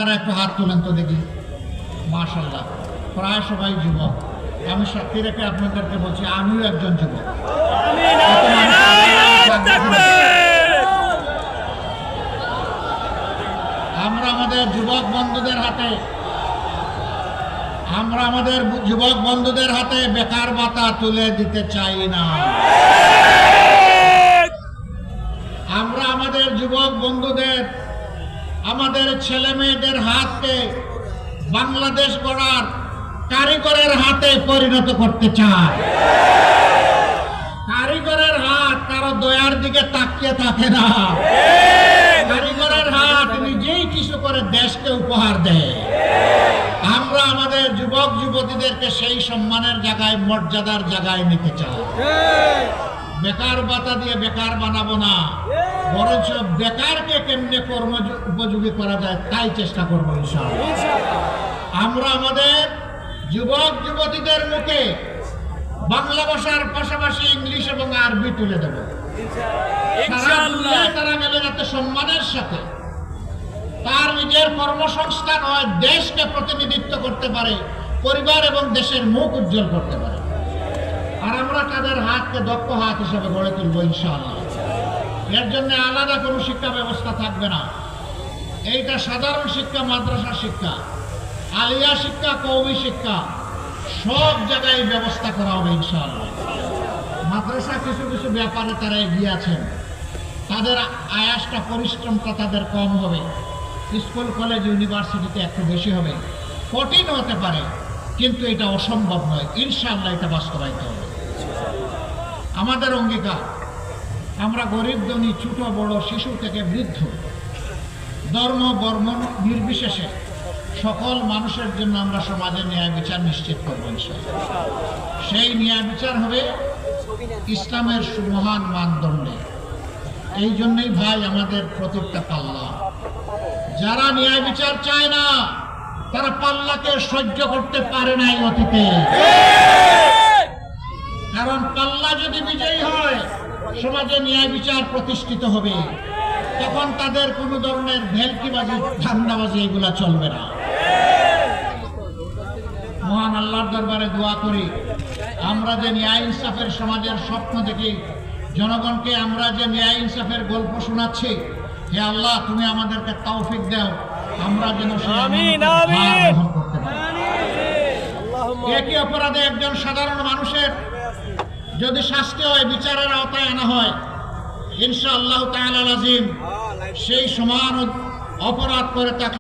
আপনারা একটু হাত তোলেন তো দেখি। মাশাআল্লাহ, প্রায় সবাই যুবক। আমি সাক্ষী রেখে আপনাদেরকে বলছি, আমিও একজন যুবক। আমরা আমাদের যুবক বন্ধুদের হাতে বেকার ভাতা তুলে দিতে চাই না। আমরা আমাদের যুবক বন্ধুদের, আমাদের ছেলে মেয়েদের হাতকে বাংলাদেশ গড়ার কারিগরের হাতে পরিণত করতে চাই। কারিগরের হাত কারো দয়ার দিকে তাকিয়ে থাকে না। কারিগরের হাত নিজেই কিছু করে দেশকে উপহার দেয়। আমরা আমাদের যুবক যুবতীদেরকে সেই সম্মানের জায়গায়, মর্যাদার জায়গায় নিতে চাই। বেকার ভাতা দিয়ে বেকার বানাবো না, বরঞ্চ বেকারকে কেমনে কর্ম উপযোগী করা যায় তাই চেষ্টা করবো ইনশাআল্লাহ। আমরা আমাদের যুবক যুবতীদের মুখে বাংলা ভাষার পাশাপাশি ইংলিশ এবং আরবি তুলে দেব। সারা দুনিয়ায় তারা গেলে যাতে সম্মানের সাথে তার নিজের কর্মসংস্থান হয়, দেশকে প্রতিনিধিত্ব করতে পারে, পরিবার এবং দেশের মুখ উজ্জ্বল করতে পারে। আর আমরা তাদের হাতকে দক্ষ হাত হিসেবে গড়ে তুলবো ইনশাআল্লাহ। এর জন্য আলাদা কোনো শিক্ষা ব্যবস্থা থাকবে না। এইটা সাধারণ শিক্ষা, মাদ্রাসা শিক্ষা, আলিয়া শিক্ষা, কওমি শিক্ষা, সব জায়গায় ব্যবস্থা করা হবে ইনশাআল্লাহ। মাদ্রাসা কিছু কিছু ব্যাপারে তারা এগিয়ে আছেন, তাদের আয়াসটা, পরিশ্রমটা তাদের কম হবে। স্কুল কলেজ ইউনিভার্সিটিতে একটু বেশি হবে, কঠিন হতে পারে, কিন্তু এটা অসম্ভব নয়। ইনশাআল্লাহ এটা বাস্তবায়িত হবে। আমাদের অঙ্গীকার, আমরা গরিব ধনী, ছোট বড়, শিশু থেকে বৃদ্ধ, ধর্ম বর্ণ নির্বিশেষে সকল মানুষের জন্য আমরা সমাজে ন্যায় বিচার নিশ্চিত করব ইনশাআল্লাহ। সেই ন্যায় বিচার হবে ইসলামের সুমহান মানদণ্ডে। এই জন্যই ভাই আমাদের প্রত্যেকটা পাল্লা। যারা ন্যায় বিচার চায় না তারা পাল্লাকে সহ্য করতে পারে নাই অতীতে। কারণ পাল্লা যদি বিজয়ী হয়, সমাজে ন্যায় বিচার প্রতিষ্ঠিত হবে। তখন তাদের কোনো ধরনের ভেলকিবাজি, ধান্দাবাজি এগুলা চলবে না। মহান আল্লাহর দরবারে দোয়া করি, আমরা যে ন্যায় ইনসাফের সমাজের স্বপ্ন দেখি, জনগণকে আমরা যে ন্যায় ইনসাফের গল্প শোনাচ্ছি, হে আল্লাহ তুমি আমাদেরকে তৌফিক দাও, আমরা যেন গ্রহণ করতে পারি। একই অপরাধে একজন সাধারণ মানুষের যদি শাস্তি হয়, বিচারের আওতায় আনা হয়, ইনশাআল্লাহ তাআলা আযীম সেই সমান অপরাধ করে তাকে